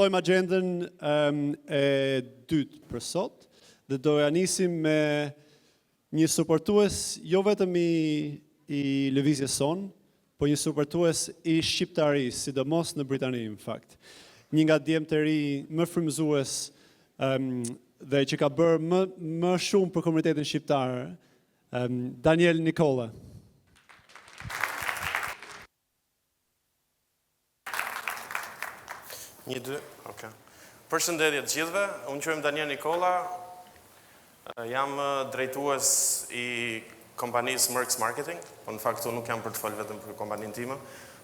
fillojmë agjendën e dytë për sot dhe doja nisim me një suportues jo vetëm i lëvizjes son, po një suportues i shqiptarisë, sidomos në Britani në fakt. Një nga djemtë të ri më frymëzues dhe që ka bërë më shumë për komunitetin shqiptar, Daniel Nikola. Një, dy, okay. Përshëndetje të gjithëve, unë quhem Daniel Nikola, jam drejtues i kompanisë Merx Marketing, po në fakt unë nuk jam për të folë vetëm për kompaninë time,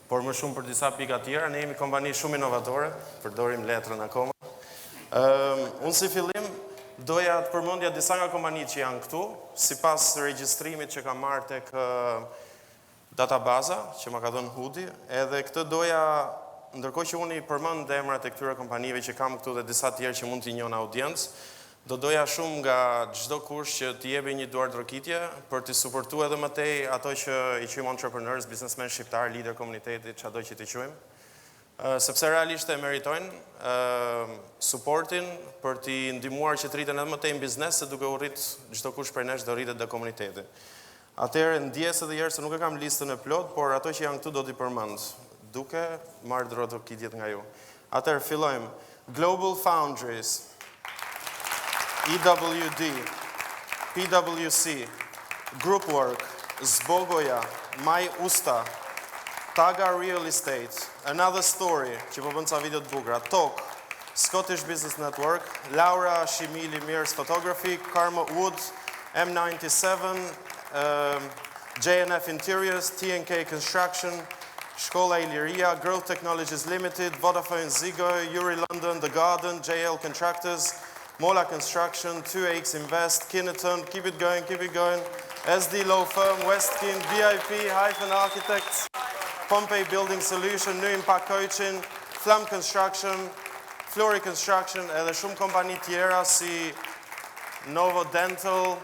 por më shumë për disa pika tjera, ne jemi kompani shumë inovatore, përdorim letrën akoma. Unë si fillim doja të përmendja disa nga kompanitë që janë këtu, sipas regjistrimit që kam marrë tek databaza që ma ka dhënë Hudi, edhe këtë doja ndërkohë që unë i përmend emrat e këtyre kompanive që kam këtu dhe disa tjerë që mund t'i njohin audiencë, do doja shumë nga çdo kush që t'i jepi një duardrokitje për t'i suportuar edhe më tej ato që i quajmë entrepreneurs, businessmen shqiptar, lider komunitetit, çado që t'i quajmë. Sepse realisht e meritojnë suportin për t'i ndihmuar që të rriten edhe më tej në biznes, se duke u rrit çdo kush prej nesh do rritet dhe komuniteti. Atëherë ndjes edhe herë se nuk e kam listën e plot, por ato që janë këtu do t'i përmend, duke marrë duardrokitjet nga ju. Atëherë fillojmë. Global Foundries, EWD, PwC, Groupwork, Zbogoja, My Usta, Taga Real Estate, Another Story, që po bën ca video të bukura, Talk, Scottish Business Network, Laura Shimili Mears Photography, Karma Wood, M97, JNF Interiors, TNK Construction, Shkolla Iliria, Growth Technologies Limited, Vodafone Zigo, Yuri London, The Garden, JL Contractors, Mola Construction, 2AX Invest, Kineton, keep it going, SD Law Firm, Westkin, VIP, Hyphen Architects, Pompey Building Solution, New Impact Coaching, Flum Construction, Flory Construction, edhe shumë kompani tjera si Novo Dental,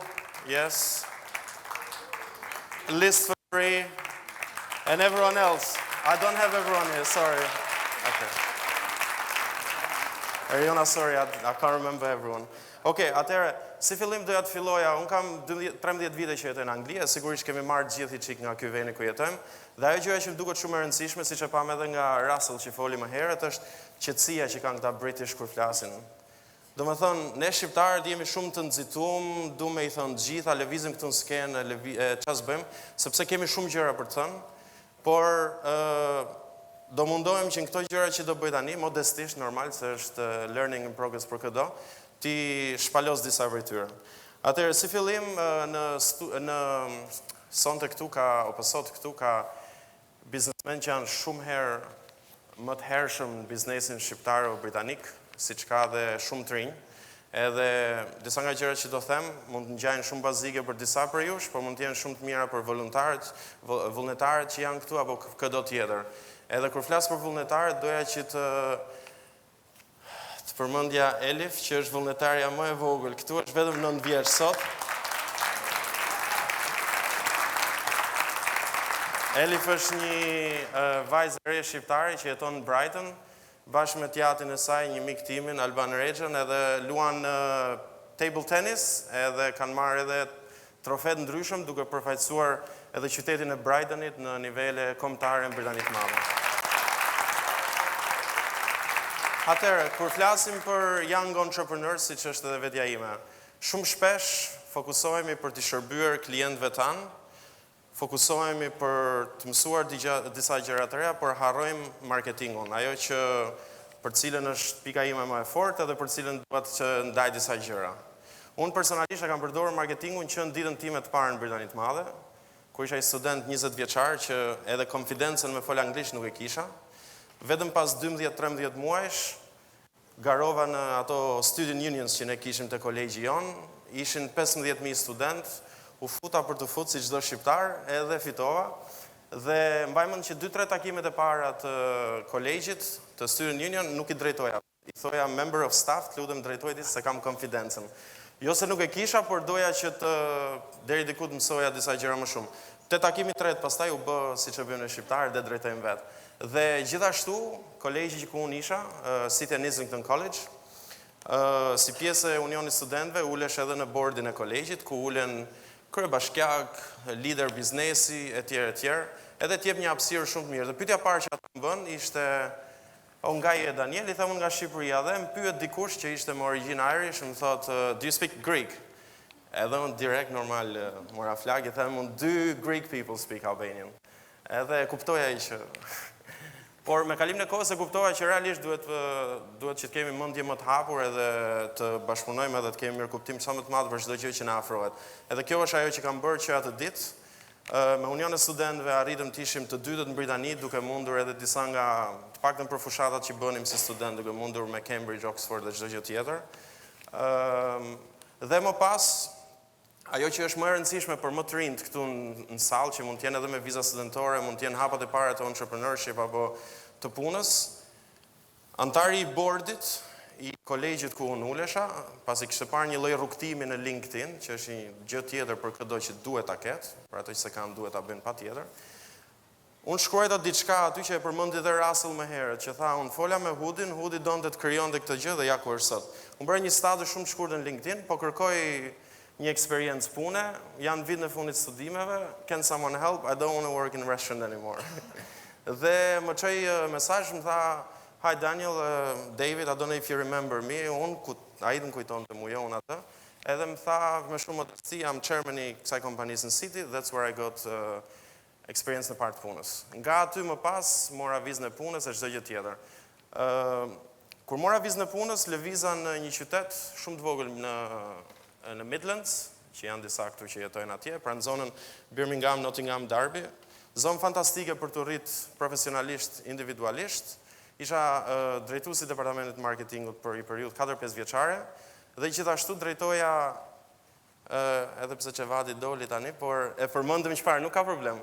yes, List for Free, and everyone else. I don't have everyone here, sorry. Okay. Ariona, sorry, I can't remember everyone. Okay, atëherë, si fillim doja të filloja, unë kam 13 vite që jetoj në Angli, e sigurisht kemi marrë gjithë çik nga ky veni ku jetojmë, dhe ajo gjëja që më duket shumë e rëndësishme, siç e pam edhe nga Russell që foli më herët, është qetësia që kanë këta British kur flasin. Domethënë, ne shqiptarët jemi shumë të nxitum, duam i thënë gjitha, lëvizim këtu në skenë, çfarë bëjmë, sepse kemi shumë gjëra për të thënë, por do mundohem që në këto gjëra që do bëj tani, modestisht, normal, se është learning in progress për këdo, ti shpalos disa prej tyre. Atëherë, si fillim, sot këtu ka biznesmen që janë shumë herë më të hershëm në biznesin shqiptar o britanik, siç ka dhe shumë të rinj, edhe disa nga gjërat që do them mund të ngjajnë shumë bazike për disa prej jush, por mund të jenë shumë të mira për vullnetarët që janë këtu apo këdo tjetër. Edhe kur flas për vullnetarët, doja që të përmendja Elif, që është vullnetarja më e vogël këtu, është vetëm 9 vjeç sot. Elif është një vajzë e re shqiptare që jeton në Brighton, bashkë me tjatin e saj, një mik timin, Alban Rexhën, edhe luan table tennis, edhe kanë marrë edhe trofet ndryshëm, duke përfaqësuar edhe qytetin e Brightonit në nivele kombëtare në Britaninë të Madhe. Atëherë, kur flasim për young entrepreneurs, siç është edhe vetja ime, shumë shpesh fokusohemi për të shërbyer klientëve tanë, fokusohemi për të mësuar disa gjëra të reja, por harrojmë marketingun, ajo që për cilën është pika ime më e fortë edhe për cilën duhet që ndaj disa gjëra. Unë personalisht e kam përdorur marketingun që në ditën time të parë në Britaninë të Madhe, kur isha një student 20 vjeçar që edhe konfidencën me fol anglisht nuk e kisha. Vetëm pas 12-13 muajsh garova në ato student unions që ne kishim te kolegji jon, ishin 15.000 studentë. U futa për të futë si çdo shqiptar, edhe fitova, dhe mbajmën që 2-3 takimet e para të kolegjit, të Student Union, nuk i drejtoja. I thoja member of staff, të lutem drejtojti se kam konfidencën. Jo se nuk e kisha, por doja që deri diku të mësoja disa gjëra më shumë. Te takimi tret, pastaj u bë siç e bëjmë ne shqiptarët, dhe drejtojmë vetë. Dhe gjithashtu, kolegji që ku unë isha, City and Islington College, si pjesë e Unionit Studentëve, ulesh edhe në bordin e kolegjit, ku ulen kryebashkiak, lider biznesi, etj. Edhe t'jep një hapësirë shumë të mirë. Dhe pyetja parë që ata më bën ishte, nga je Daniel, i them unë nga Shqipëria, dhe më pyet dikush që ishte me origjinë Irish, më thot, do you speak Greek? Edhe unë direkt normal mora flag, i them unë, do Greek people speak Albanian? Edhe kuptoja i që por me kalimin e kohës e kuptoja që realisht duhet që të kemi mendje më të hapur edhe të bashkëpunojmë edhe të kemi mirë kuptim sa më të madh për çdo gjë që na afrohet. Edhe kjo është ajo që kam bërë që atë ditë me Unionin e Studentëve arritëm të ishim të dytët në Britani, duke mundur edhe disa nga të paktën për fushatat që bënim si student, duke mundur me Cambridge, Oxford dhe çdo gjë tjetër. Dhe më pas ajo që është më e rëndësishme për më të rinjt këtu në sallë, që mund të jenë edhe me viza studentore, mund të jenë hapat e para të entrepreneurship apo të punës, antari i bordit i kolegjit ku unë ulesha, pasi kishte parë një lloj rrugtimi në LinkedIn, që është një gjë tjetër për çdo që duhet ta ketë, për ato që se kanë duhet ta bëjnë patjetër. Unë shkruajta diçka aty që e përmendi edhe Russell më herët, që tha unë fola me Hudin, Hudi donte të krijonte këtë gjë dhe ja ku është sot. Unë bëra një status shumë të shkurtër në LinkedIn, po kërkoj një eksperiencë pune, janë vit në fundit studimeve, can someone help, I don't want to work in a restaurant anymore. Dhe më çoi mesazh, më tha, hi Daniel, David, I don't know if you remember me, ai më kujtonte mua unë atë, edhe më tha me shumë modesti, I'm chairman i kësaj kompanisë në City, that's where I got experience në part punës. Nga aty më pas, mora vizën e punës e çdo gjë tjetër. Kur mora vizën e punës, lëviza në një qytet shumë të vogël në Midlands, që janë disa këtu që jetojnë atje, pra në zonën Birmingham, Nottingham, Derby, zonë fantastike për të rritë profesionalisht, individualisht. Isha drejtuesi i departamentit marketingut për një periudhë 4-5 vjeçare, dhe gjithashtu drejtoja, edhe pse Çevati doli tani, por e përmendëm çfarë, nuk ka problem.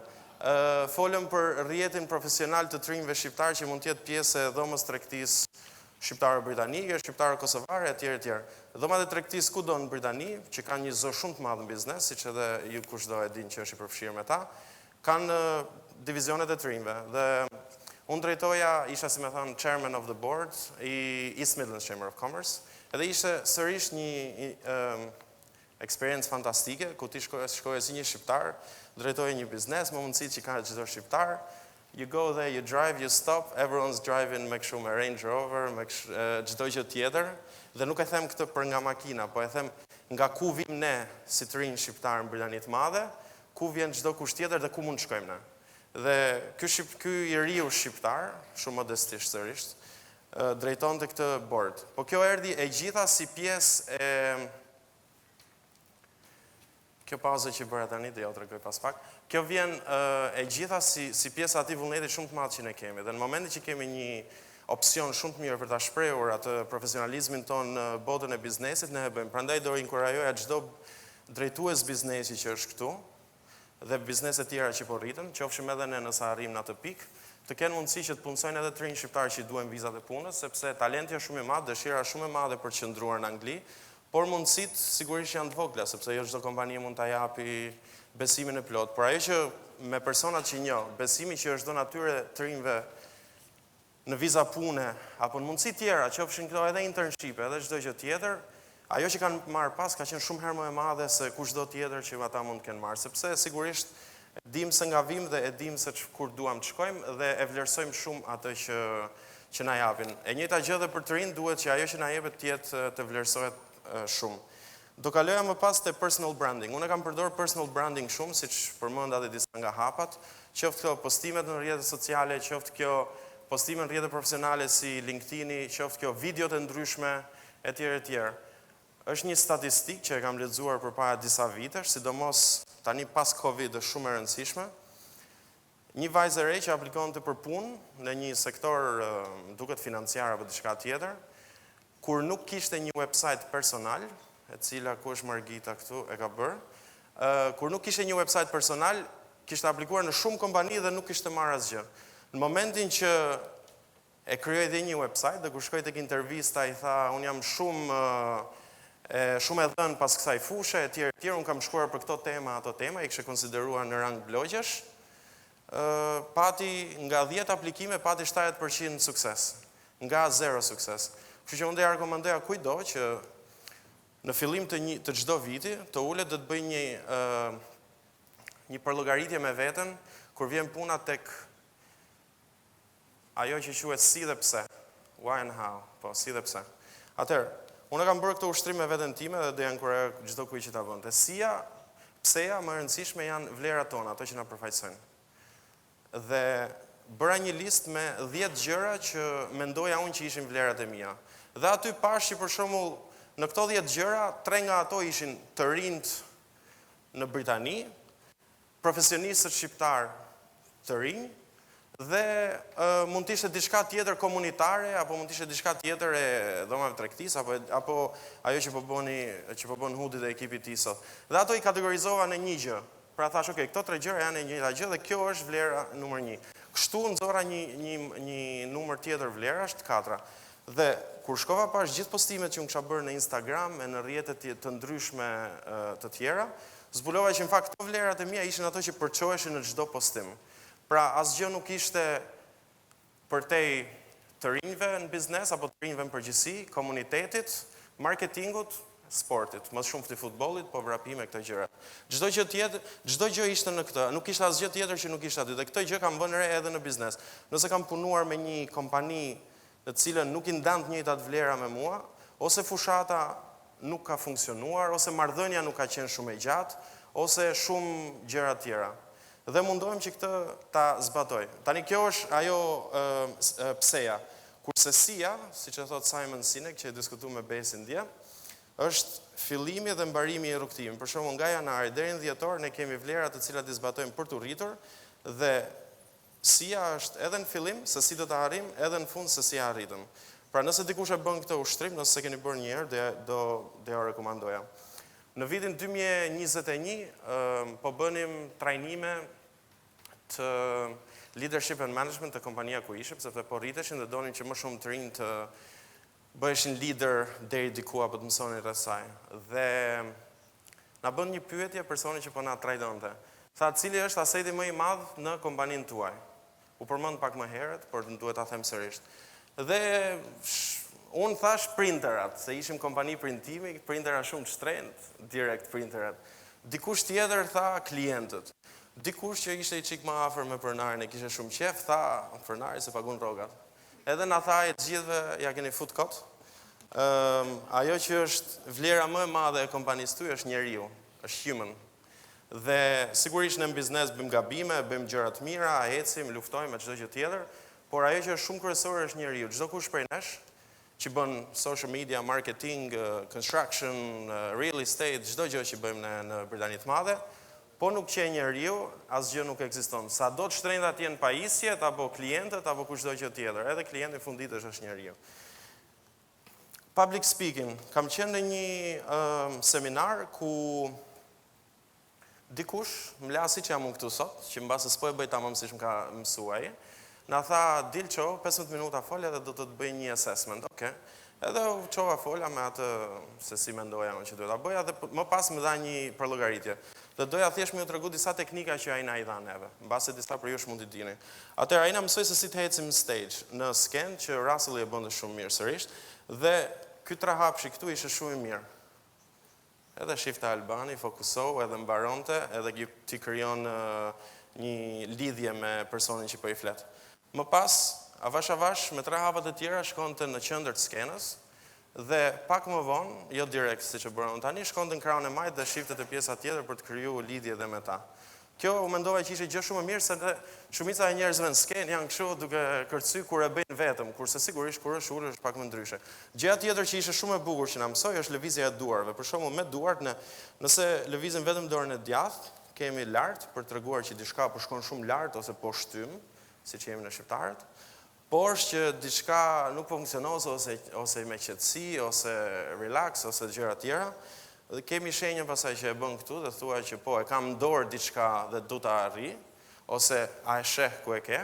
Folëm për rrjetin profesional të trinjve shqiptar që mund të jetë pjesë e dhomës tregtisë shqiptare britanike, shqiptare kosovare, etj. Dhomat e tregtisë kudo në Britani, që kanë një zë shumë të madh në biznes, siç edhe ju kushdo e din që është i përfshirë me ta, kanë divizionet e trinjve. Dhe unë drejtoja, isha si me thënë chairman of the board i East Midlands Chamber of Commerce, edhe ishte sërish një experience fantastike, ku ti shkoje si një shqiptar, drejtoje një biznes, më mundësit që ka çdo shqiptar. You go there, you drive, you stop, everyone's driving, me kështu me Range Rover, me çdo gjë tjetër, dhe nuk e them këtë për nga makina, po e them nga ku vim ne si të rinj shqiptar në Britani të Madhe, ku vjen çdo kush tjetër dhe ku mund të shkojmë ne. Dhe ky i riu shqiptar, shumë modestisht sërish, drejtonte këtë board. Po kjo erdhi e gjitha si pjesë e kjo pauzë që bëra tani, dhe ja u tregoj pas pak. Kjo vjen e gjitha si pjesë atij vullneti shumë të madh që ne kemi. Dhe në momentin që kemi një opsion shumë të mirë për ta shprehur atë profesionalizmin ton në botën e biznesit, ne e bëjmë. Prandaj do inkurajoja çdo drejtues biznesi që është këtu dhe biznese tjera që po rriten, qofshim edhe ne nëse arrim në atë pikë, të kenë mundësi që të punësojnë edhe të rinj shqiptar që duhen vizat e punës, sepse talenti është shumë i madh, dëshira është shumë e madhe për të qëndruar në Angli. Por mundësit sigurisht janë të vogla, sepse jo çdo kompani mund ta japi besimin e plot. Por ajo që me personat që njoh, besimi që është dhënë atyre të rinjve në viza pune, apo në mundësi tjera, qofshin këto edhe internship, edhe çdo gjë tjetër, ajo që kanë marrë pas ka qenë shumë herë më e madhe se kushdo tjetër që ata mund të kenë marrë, sepse sigurisht dim se nga vim dhe e dim se kur duam të shkojmë dhe e vlerësojmë shumë atë që na japin. E njëjta gjë edhe për të rinj duhet që ajo që na jepet të jetë të vlerësohet shumë. Do kaloja më pas te personal branding. Unë kam përdorur personal branding shumë, siç përmenda edhe disa nga hapat, qoftë kjo postimet në rrjetet sociale, qoftë kjo postime në rrjetet profesionale si LinkedIn-i, qoftë kjo videot e ndryshme, etj. Është një statistikë që e kam lexuar përpara disa vitesh, sidomos tani pas Covid është shumë e rëndësishme. Një vajzë e re që aplikonte për punë në një sektor duket financiar apo diçka tjetër, kur nuk kishte një website personal, e cila ku është Margita këtu e ka bërë, kur nuk kishte një website personal, kishte aplikuar në shumë kompani dhe nuk kishte marrë asgjë. Në momentin që e krijoi dhe një website, dhe kur shkoi tek intervista i tha, unë jam shumë e dhënë pas kësaj fushë, etj. Unë kam shkruar për këto tema, ato tema, i kishte konsideruar në rang blogjesh. pati nga 10 aplikime, pati 70% sukses, nga 0 sukses. Kështu që unë dhe rekomendoja kujdo që në fillim të çdo viti, të ulet dhe të bëj një përllogaritje me veten, kur vjen puna tek ajo që quhet si dhe pse, why and how, po si dhe pse. Atëherë, unë kam bërë këto ushtrim me veten time dhe do janë kur çdo kujt që ta bën. Sia, pseja më e rëndësishme janë vlerat tona, ato që na përfaqësojnë. Dhe bëra një listë me 10 gjëra që mendoja unë që ishin vlerat e mia. Dhe aty pash që për shembull në këto 10 gjëra, 3 nga ato ishin të rinjt në Britani, profesionistët shqiptar të rinj, dhe mund të ishte diçka tjetër komunitare, apo mund të ishte diçka tjetër e dhomave tregtisë, apo ajo që po bën Hudi dhe ekipi i tij sot. Dhe ato i kategorizova në një gjë. Pra thash, okay, këto 3 gjëra janë e njëjta gjë dhe kjo është vlera numër 1. Kështu nxorra një numër tjetër vlerash, 4. Dhe kur shkova pash gjithë postimet që unë kisha bërë në Instagram e në rrjetet të ndryshme të tjera, zbulova që në fakt këto vlerat e mia ishin ato që përçoheshin në çdo postim. Pra asgjë nuk ishte përtej të rinjve në biznes apo të rinjve në përgjithësi, komunitetit, marketingut, sportit, më shumë të futbollit, po vrapime këto gjëra. Çdo gjë ishte në këtë, nuk ishte asgjë tjetër që nuk ishte aty. Dhe këtë gjë kam vënë re edhe në biznes. Nëse kam punuar me një kompani në cilën nuk i ndant njëjtat vlera me mua, ose fushata nuk ka funksionuar, ose marrëdhënia nuk ka qenë shumë e gjatë, ose shumë gjëra tjera. Dhe mundohem që këtë ta zbatoj. Tani kjo është ajo pseja. Kurse sia, siç e thot Simon Sinek, që e diskutuam me Besin dje, është fillimi dhe mbarimi i rrugtimit. Për shembull, nga janari deri në dhjetor ne kemi vlera të cilat i zbatojmë për të rritur dhe sia është edhe në fillim se si do ta arrijmë, edhe në fund se si arritëm. Pra nëse dikush e bën këtë ushtrim, nëse keni bërë një herë, do ja rekomandoja. Në vitin 2021 po bënim trajnime të leadership and management të kompania ku ishim, sepse po rriteshin dhe donin që më shumë të rinj të bëheshin lider deri diku apo të mësonin rreth saj. Dhe na bën një pyetje personi që po na trajtonte. Tha, cili është aseti më i madh në kompaninë tuaj? U përmend pak më herët, por duhet ta them sërish. Dhe unë thash printerat, se ishim kompani printimi, printera shumë të shtrenjtë, direct printerat. Dikush tjetër tha klientët. Dikush që ishte i çik më afër me pronarin e kishte shumë qef, tha pronari se pagun rrogat. Edhe na tha e gjithëve ja keni fut kot. Ajo që është vlera më e madhe e kompanisë tuaj është njeriu, është human. Dhe sigurisht në biznes bëjmë gabime, bëjmë gjëra të mira, ecim, luftojmë me çdo gjë tjetër, por ajo që është shumë kryesore është njeriu. Çdo kush prej nesh që bën social media, marketing, construction, real estate, çdo gjë që bëjmë në Britani të Madhe, po nuk që njeriu, asgjë nuk ekziston. Sa do të shtrenjtat jenë pajisjet, apo klientët, apo kushdo gjë tjetër. Edhe klienti funditësh është njeriu. Public speaking. Kam qenë në një seminar ku dikush, mlasi që jam unë këtu sot, që mbase s'po e bëj tamam siç më ka mësuar ai, na tha, Dilço, 15 minuta folja dhe do të bëj një assessment. Okay. Edhe u çova folja me atë se si mendoja unë që duhet ta bëja dhe më pas më dha një përllogaritje. Dhe doja thjesht më t'regu disa teknika që ai na i dha neve, mbase disa për jush mund t'i dini. Atëherë ai na mësoi se si të ecim në stage, në sken që Russell e bënte shumë mirë sërish, dhe ky trahapshi këtu ishte shumë i mirë. Edhe shifte Albani, fokusohu, edhe mbaronte, edhe ti krijon një lidhje me personin që po i flet. Më pas, avash me 3 hapat e tjera shkonte në qendër të skenës dhe pak më vonë, jo direkt siç e bëra unë tani, shkonte në krahun e majt dhe shifte te pjesa tjetër për të krijuar lidhje edhe me ta. Kjo u mendova që ishte gjë shumë e mirë se shumica e njerëzve në skenë janë kështu duke kërcy kur e bëjnë vetëm, kurse sigurisht kur është ulur është pak më ndryshe. Gjëja tjetër që ishte shumë e bukur që na mësoi është lëvizja e duarve. Për shembull me duart nëse lëvizim vetëm dorën e djathtë, kemi lart për treguar që diçka po shkon shumë lart ose po shtym, siç jemi në shqiptarët. Por që diçka nuk po funksionon ose me qetësi ose relax ose gjëra tjera. Dhe kemi shenjën pasaj që e bën këtu dhe thua që po e kam dorë diçka dhe du ta arri, ose a e sheh ku e ke,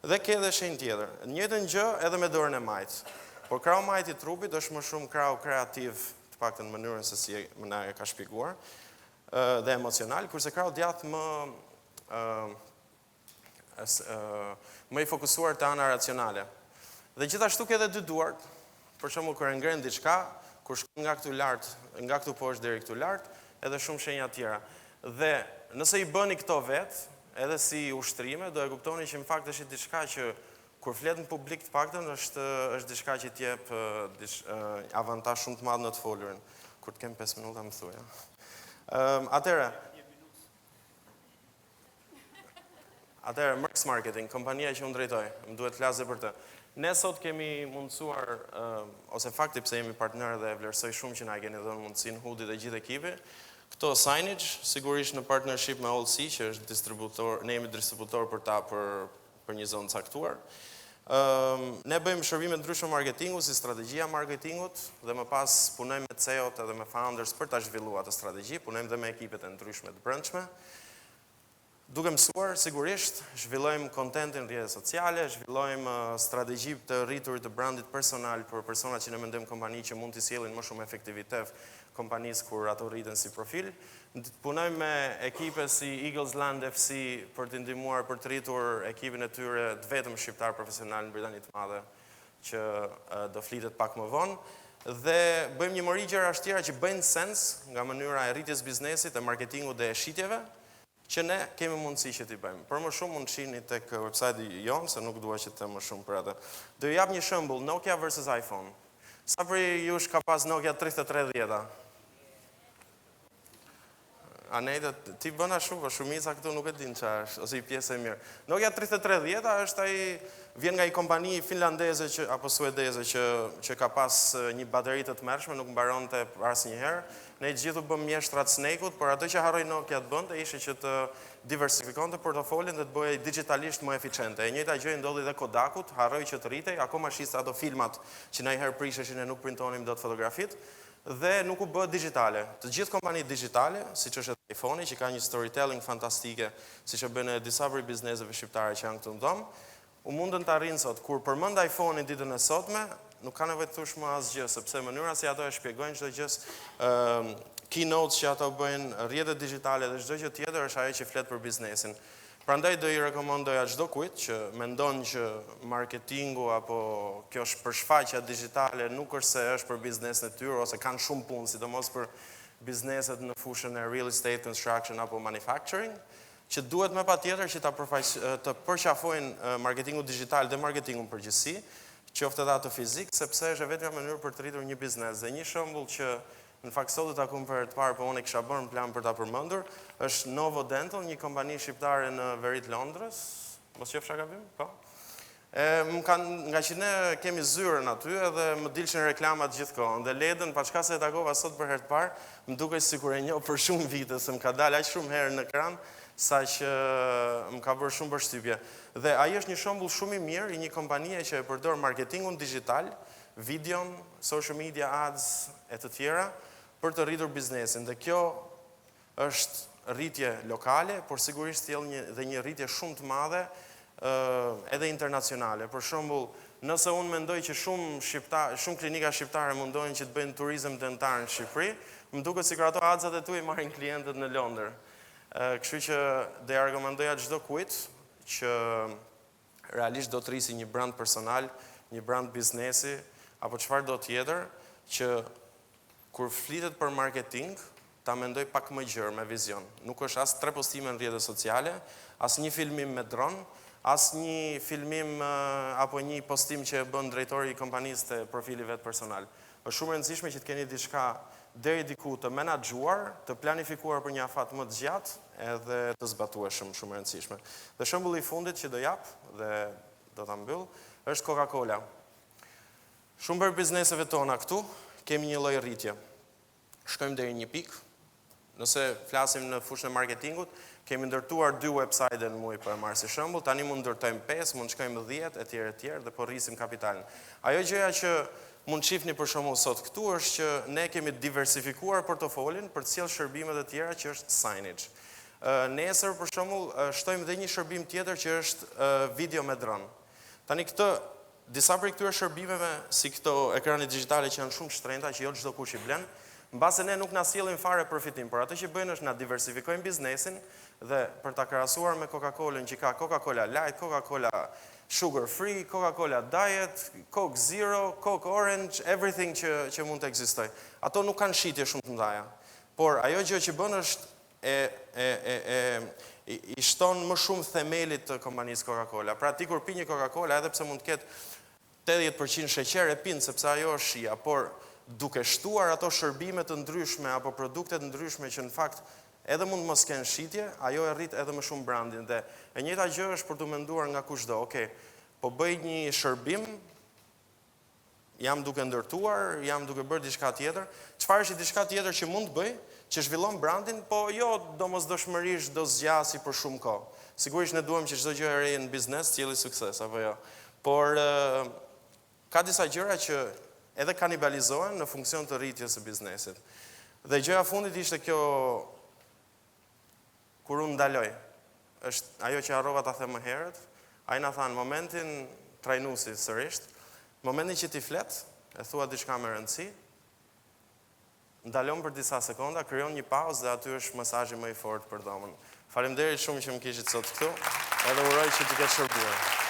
dhe ke edhe shenjë tjetër. Njëjtën gjë edhe me dorën e majtë. Por krahu majtë i trupit është më shumë krahu kreativ, të paktën në mënyrën se si më na e ka shpjeguar, dhe emocional, kurse krahu djathtë më më i fokusuar te ana racionale. Dhe gjithashtu ke edhe dy duart, për shembull kur e ngren diçka, kur shkon nga këtu lart, nga këtu poshtë deri këtu lart, edhe shumë shenja tjera. Dhe nëse i bëni këto vet, edhe si ushtrime, do e kuptoni që në fakt është diçka që kur flet në publik të paktën është diçka që t'jep avantazh shumë të madh në të folurin. Kur të kem 5 minuta më thuaj. Atëherë, Merx Marketing, kompania që unë drejtoj, më duhet të flasë për të. Ne sot kemi mundësuar, ose fakti pse jemi partnerë dhe vlerësoj shumë që na keni dhënë mundësinë Hudi dhe gjithë ekipi, këto signage, sigurisht në partnership me Allsea, që është distributor, ne jemi distributor për ta për një zonë caktuar. Ne bëjmë shërbime ndryshme marketingu, si strategjia marketingut, dhe më pas punojmë me CEO-t edhe me founders për ta zhvilluar atë strategji, punojmë dhe me ekipet e ndryshme të brendshme. Duke mësuar, sigurisht, zhvillojmë kontentin në rrjete sociale, zhvillojmë strategji të rriturit të brandit personal për personat që ne mendojmë kompani që mund t'i sjellin më shumë efektivitet kompanisë kur ato rriten si profil. Punojmë me ekipe si Eagles Land FC për t'i ndihmuar për të rritur ekipin e tyre të vetëm shqiptar profesional në Britani të Madhe, që do flitet pak më vonë. Dhe bëjmë një mori gjëra tjera që bëjnë sens nga mënyra e rritjes biznesit, e marketingut dhe e shitjeve, që ne kemi mundësi që t'i bëjmë. Për më shumë mund shihni tek website-i jonë, se nuk dua që të them më shumë për atë. Do ju jap një shembull, Nokia versus iPhone. Sa prej jush ka pas Nokia 3310-a? Anejta, ti bën ashtu, po shumica këtu nuk e din çfarë është, ose i pjesë e mirë. Nokia 3310 është ai, vjen nga një kompani finlandeze apo suedeze që ka pas një bateri të tmerrshme, nuk mbaronte asnjëherë. Ne gjithu bëm mjeshtrat Snake-ut, por ato që harroi Nokia të bënte ishte që të diversifikonte portofolin dhe të bëhej digitalisht më eficiente. E njëjta gjë ndodhi dhe Kodakut, harroi që të rritej, akoma shiste ato filmat që ndonjëherë prisheshin e nuk printonim dot fotografit, dhe nuk u bë digjitale. Të gjithë kompanitë digjitale, siç është iPhone-i, që ka një storytelling fantastike, siç e bën disa prej bizneseve shqiptare që janë këtu në dom, u mundën të arrijnë sot. Kur përmend iPhone-in ditën e sotme, nuk ka nevojë të thosh më asgjë, sepse mënyra si ato e shpjegojnë çdo gjë, keynotes që ato bëjnë, rrjetet digjitale dhe çdo gjë tjetër është ajo që flet për biznesin. Prandaj do i rekomandoja çdo kujt që mendon që marketingu apo kjo përshfaqja digjitale nuk është se është për biznesin e tyre ose kanë shumë punë, sidomos për bizneset në fushën e real estate, construction apo manufacturing, që duhet me patjetër që të përqafojnë marketingun digital dhe marketingun përgjithësi, qoftë edhe atë fizik, sepse është vetëm mënyrë për të rritur një biznes. Dhe një shembull që në fakt sot do ta kum për të parë, po unë e kisha bërë në plan për ta përmendur, është Novo Dental, një kompani shqiptare në veri të Londrës. Mos qef çka gabim? Po. Nga që ne kemi zyrën aty edhe më dilshin reklamat gjithkohën. Dhe Ledën, pa çka se e takova sot për herë të parë, më duket sikur e njoh për shumë vite, se më ka dalë aq shumë herë në ekran, saqë më ka bërë shumë përshtypje. Dhe ai është një shembull shumë i mirë i një kompanie që e përdor marketingun digjital, videon, social media ads e të tjera, për të rritur biznesin. Dhe kjo është rritje lokale, por sigurisht sjell dhe një rritje shumë të madhe edhe internacionale. Për shembull, nëse unë mendoj që shumë klinika shqiptare mundojnë që të bëjnë turizëm dentar në Shqipëri, më duket sikur ato adsat e tu i marrin klientët në Londër. Kështu që do ja rekomandoja çdo kujt që realisht do të rrisi një brand personal, një brand biznesi apo çfarë do tjetër, që kur flitet për marketing, ta mendoj pak më gjerë me vizion. Nuk është as 3 postime në rrjetet sociale, as një filmim me dron, as një filmim apo një postim që bën drejtori i kompanisë të profili vet personal. Është shumë e rëndësishme që të keni diçka deri diku të menaxhuar, të planifikuar për një afat më të gjatë, edhe të zbatueshëm, shumë e rëndësishme. Dhe shembulli i fundit që do jap dhe do ta mbyll është Coca-Cola. Shumë për bizneseve tona këtu kemi një lloj rritje. Shkojmë deri një pikë. Nëse flasim në fushën e marketingut, kemi ndërtuar 2 website në muaj për marrë si shembull, tani mund ndërtojmë 5, mund shkojmë 10 etj dhe po rrisim kapitalin. Ajo gjëja që mund shihni për shembull sot këtu është që ne kemi diversifikuar portofolin për të sjellë shërbimet e tjera që është signage. Nesër për shembull shtojmë edhe një shërbim tjetër që është video me dron. Tani disa prej këtyre shërbimeve, si këto ekrane digjitale që janë shumë shtrenjta, që jo çdo kush i blen, mbase ne nuk na sjellin fare përfitim, por atë që bëjnë është na diversifikojnë biznesin dhe për ta krahasuar me Coca-Colën që ka Coca-Cola Light, Coca-Cola Sugar Free, Coca-Cola Diet, Coke Zero, Coke Orange, everything që mund të ekzistojë. Ato nuk kanë shitje shumë të mëdha. Por ajo gjë që bën është i shton më shumë themelit të kompanisë Coca-Cola. Pra ti kur pi një Coca-Cola, edhe pse mund të ketë 80% sheqer e pin sepse ajo është shija, por duke shtuar ato shërbime të ndryshme apo produkte të ndryshme që në fakt edhe mund mos kenë shitje, ajo e rrit edhe më shumë brandin. Dhe e njëjta gjë është për të menduar nga kushdo. Okej, po bëj një shërbim, jam duke ndërtuar, jam duke bërë diçka tjetër. Çfarë është diçka tjetër që mund të bëj, që zhvillon brandin, po jo domosdoshmërisht do zgjasi për shumë kohë. Sigurisht ne duam që çdo gjë e re në biznes të jellë sukses apo jo. Por ka disa gjëra që edhe kanibalizohen në funksion të rritjes së biznesit. Dhe gjëja fundit ishte kjo kur unë ndaloj. Është ajo që harrova ta them më herët. Ai na tha në momentin trajnuesi sërish, momentin që ti flet, e thua diçka me rëndësi, ndalon për disa sekonda, krijon një pauzë dhe aty është mesazhi më i fortë për domën. Faleminderit shumë që më kishit sot këtu. Edhe uroj që të ketë shërbuar.